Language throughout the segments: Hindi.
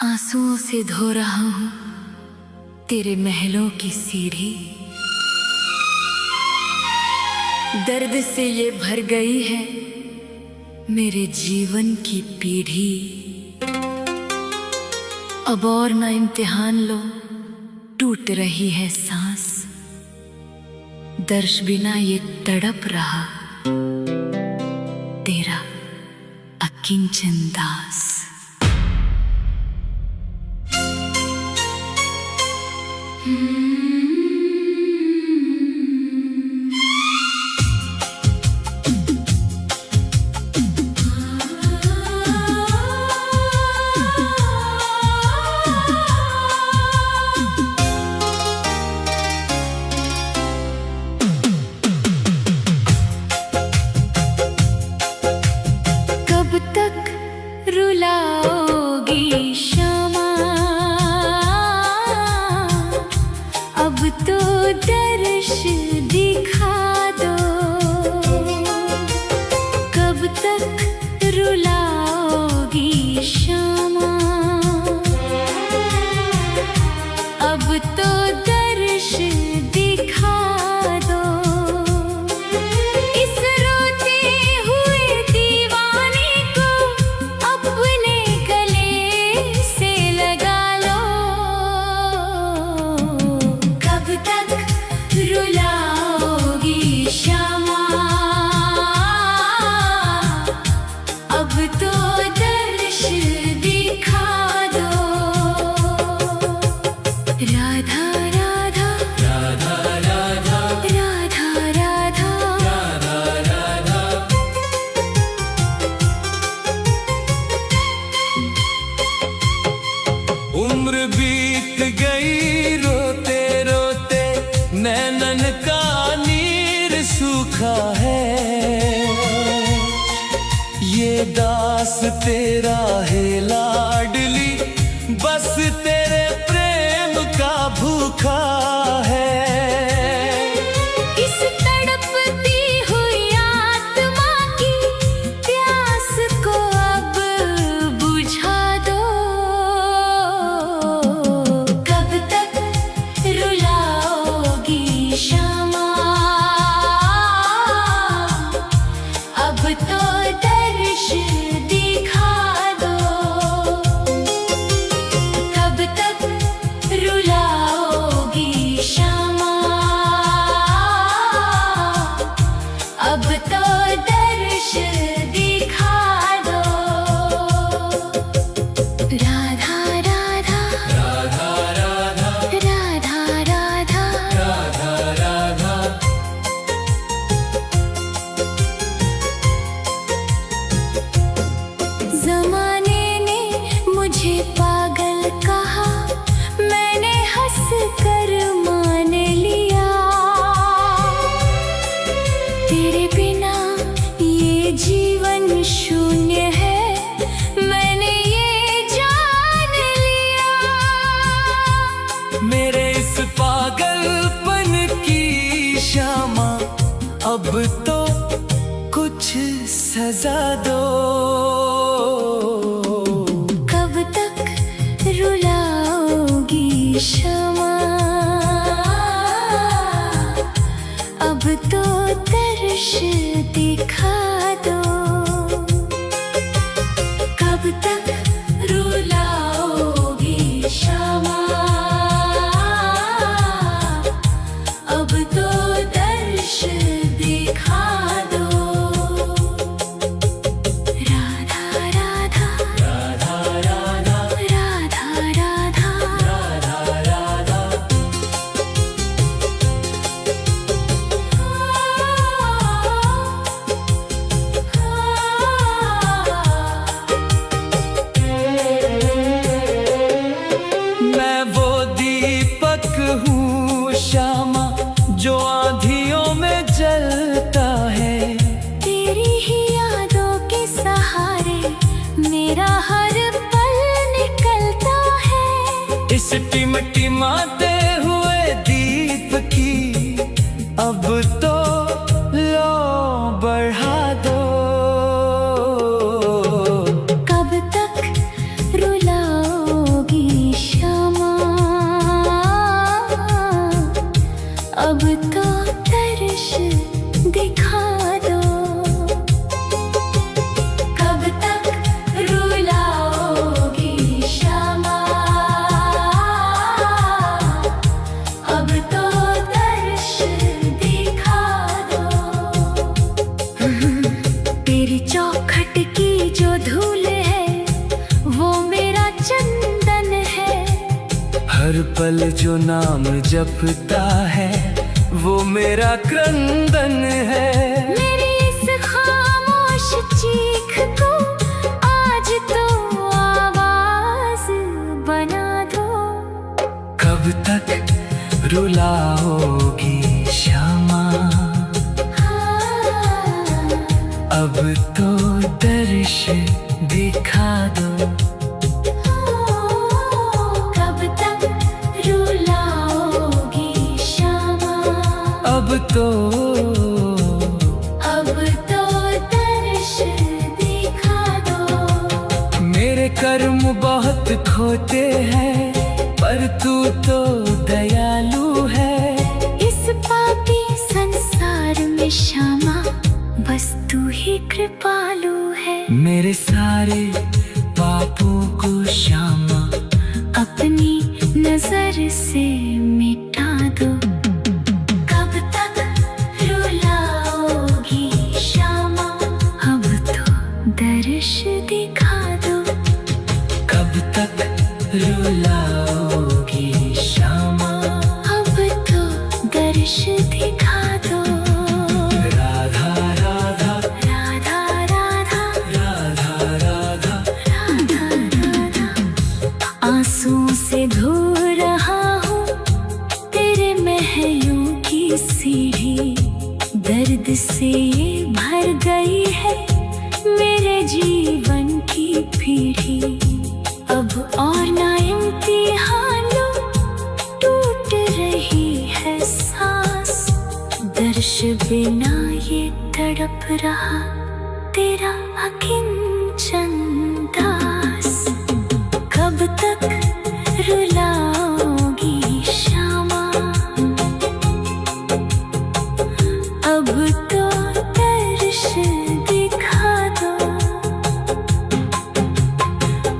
आंसुओं से धो रहा हूँ तेरे महलों की सीढ़ी। दर्द से ये भर गई है मेरे जीवन की पीढ़ी। अब और ना इम्तिहान लो, टूट रही है सांस। दर्श बिना ये तड़प रहा तेरा अकिंचन दास। कब तक रुलाओगी शमा, अब तो दर्श दिखा दो। कब तक रुलाओगी शमा, अब तो दर्श दिखा दो। इस रोते हुए दीवाने को अपने गले से लगा लो। कब तक रुलाओगी शमा, अब तो दर्श दिखा दो। राधा राधा राधा राधा राधा राधा राधा। उम्र बीत गई रोते रोते, नैनन का नीर सूखा है। ये दास तेरा है लाडली, बस तेरे प्रेम का भूखा है। इस तड़पती हुई आत्मा की प्यास को अब बुझा दो। कब तक रुलाओगी शमा, अब तो दर्श दिखा दो। कब तक रुलाओगी शमा, अब तो दर्श दिखा दो। राधा राधा राधा राधा राधा राधा राधा राधा। ज़माने ने मुझे पागल कहा, मैंने हंस कर मान लिया। तेरे बिना ये जीवन शून्य है, मैंने ये जान लिया। मेरे इस पागलपन की क्षमा, अब तो कुछ सजा दो। कब तक रुलाओगी शमा, अब तो दर्श दिखा दो। कब तक रुलाओगी शमा, अब तो दर्श दिखा दो। राधा राधा राधा राधा राधा राधा राधा राधा। मैं वो दीपक हूँ श्यामा, जो आंधियों में जलता है। तेरी ही यादों के सहारे मेरा हर पल निकलता है। इस टिमटिमाते हुए दीप की अब तो लो बढ़ा दो। कब तक रुलाओ अब तो दर्श दिखा दो। कब तक रुलाओगी क्षमा, अब तो दर्श दिखा दो। तेरी चौखट की जो धूल है वो मेरा चंदन है। हर पल जो नाम जपता है वो मेरा क्रंदन है। मेरी इस खामोश चीख को आज तो आवाज बना दो। कब तक रुलाओगी क्षमा, अब तो दर्श दिखा दो। कब तक रुलाओगी क्षमा, अब तो दर्श दिखा दो। मेरे कर्म बहुत खोते हैं पर तू तो दयालु है। इस पापी संसार में क्षमा बस तू ही कृपालु है। मेरे सारे पापों को क्षमा अपनी नजर से मिटा दो। कब तक रुलाओगी क्षमा, अब तो दर्श दिखा दो। कब तक रुलाओगी क्षमा, अब तो दर्श दिखा दो। राधा राधा राधा राधा राधा राधा राधा राधा। आंसुओं से धो रहा हूँ तेरे महलों की सीढ़ी। दर्द से ये भर गई है मेरे जीवन की पीढ़ी। अब और ना इम्तिहान लो, टूट रही है सांस। दर्श बिना ये तड़प रहा तेरा अकिंचन दास। कब तक रुलाओगी क्षमा, अब तो दर्श दिखा दो।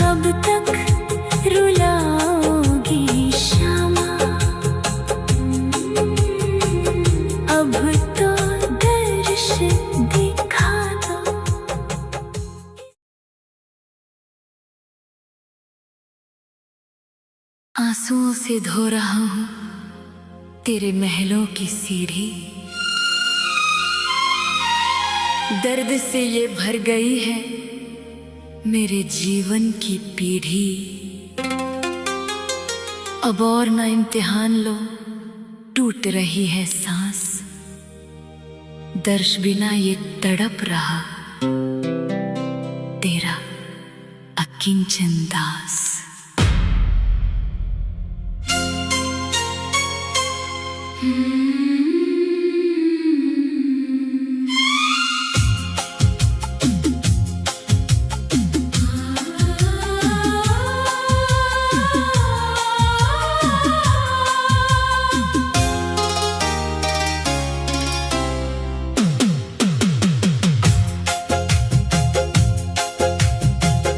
कब तक रुलाओगी क्षमा, अब तो दर्श दिखा दो। आंसुओं से धो रहा हूँ तेरे महलों की सीढ़ी। दर्द से ये भर गई है मेरे जीवन की पीढ़ी। अब और ना इम्तिहान लो, टूट रही है सांस। दर्श बिना ये तड़प रहा तेरा अकिंचन दास।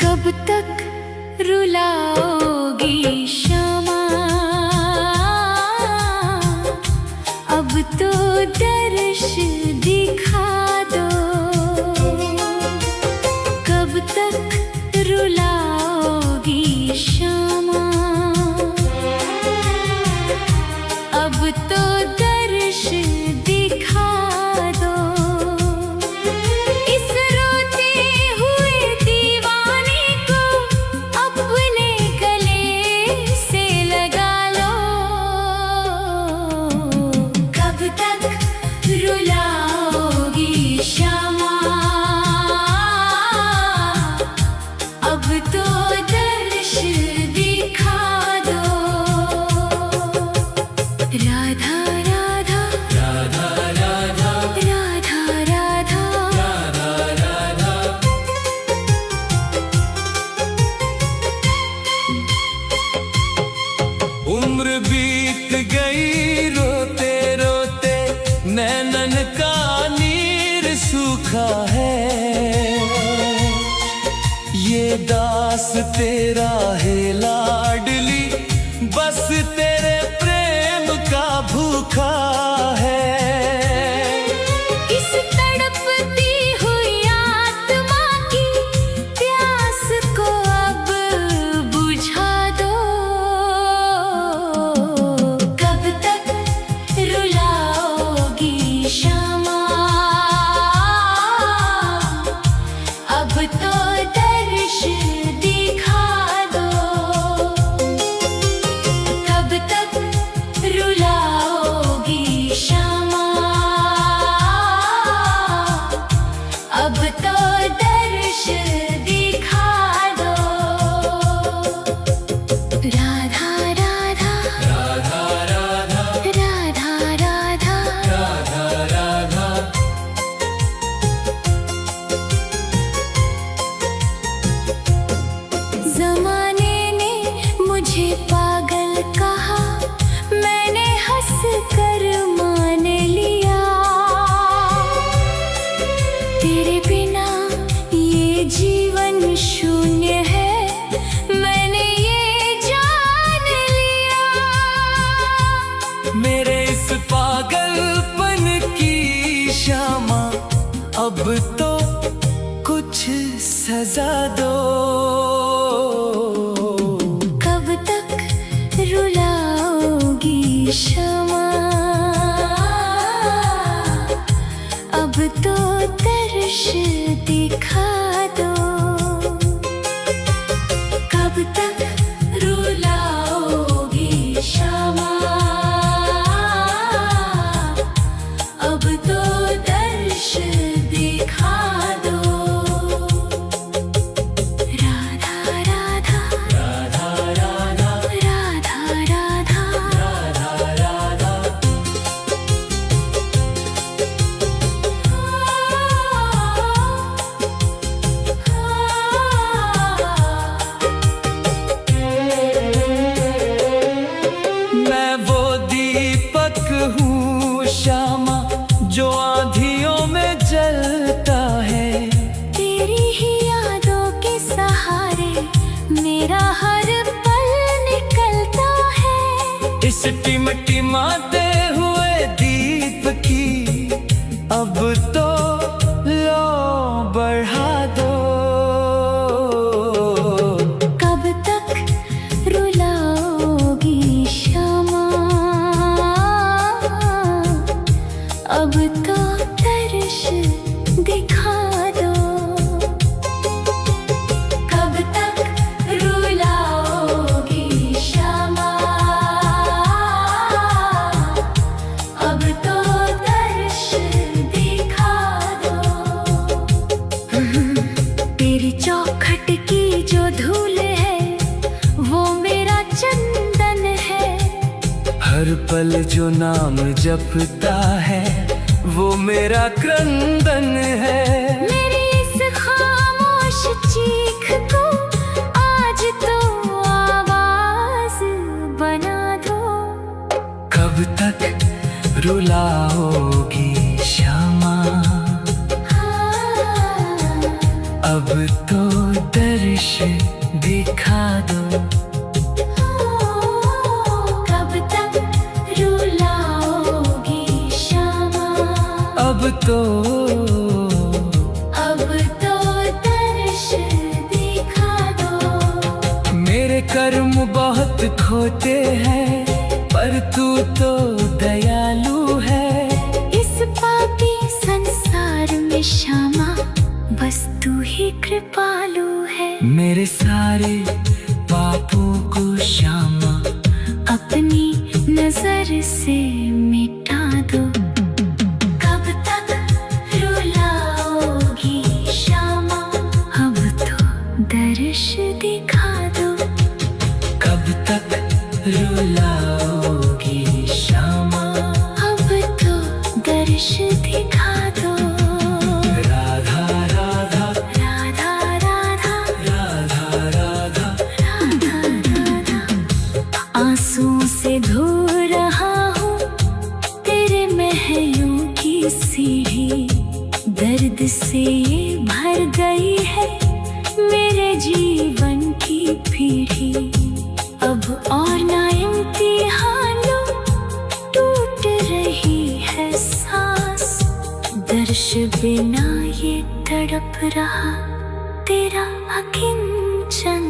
कब तक रुलाओगी क्षमा, अब तो दर्श दिखा दो। कब तक रुलाओगी क्षमा, अब तो दर्श दिखा दो। इस रोते हुए दीवाने को अपने गले से लगा लो। कब तक रुलाओगी क्षमा, अब तो दर्श दिखा दो। राधा राधा राधा राधा राधा राधा उम्र बीत गई रोते प्यास तेरा है लाडली, बस तेरे प्रेम का भूखा है। इस तड़पती हुई आत्मा की प्यास को अब बुझा दो। कब तक रुलाओगी क्षमा, अब तो दर्श दिखा दो। कब तक रुलाओगी क्षमा, अब तो दर्श दिखा दो। राधा राधा राधा राधा राधा राधा राधा राधा। जमाने ने मुझे पागल कहा, मैंने हंस कर मान लिया। तेरे बिना ये जीवन शून्य है, मैंने ये जान लिया। मेरे इस पागलपन की क्षमा, अब तो कुछ सजा दो। कब तक रुलाओगी क्षमा, अब तो दर्श दिखा दो। कब तक रुलाओगी क्षमा, अब तो दर्श दिखा दो। राधा राधा राधा राधा राधा राधा राधा राधा। मैं वो दीपक हूँ श्यामा, जो आंधियों में जलता है। तेरी ही यादों के सहारे मेरा हर पल निकलता है। इस टिमटिमाते हुए दीप की अब तो लो बढ़ा दो। कब तक रुलाओगी क्षमा, अब तो दर्श दिखा दो। कब तक रुलाओगी क्षमा, अब तो दर्श दिखा दो। तेरी चौखट की जो धूल है, वो मेरा चंदन है। हर पल जो नाम जपता है, वो मेरा क्रंदन है। मेरी इस खामोश चीख को आज तो आवाज बना दो। कब तक रुलाओगी क्षमा, अब तो दर्श दिखा दो। कब तक रुलाओगी क्षमा, अब तो दर्श दिखा दो। मेरे कर्म बहुत खोते हैं, पर तू तो दयालु है। इस पापी संसार में क्षमा, बस तू ही कृपालु है। मेरे सारे पापों को क्षमा, अपनी नजर से मिटा दो। कब तक रुलाओगी क्षमा, अब तो दर्श दिखा दो। कब तक रुलाओगी क्षमा, अब तो दर्श दिखा दो। राधा राधा राधा राधा राधा राधा राधा राधा। आंसुओं से धो रहा हूँ तेरे महलों की सीढ़ी, दर्द से भर गई है मेरे जीवन पीढ़ी। अब और ना इम्तिहानों टूट रही है सांस, दर्श बिना ये तड़प रहा तेरा अकिंचन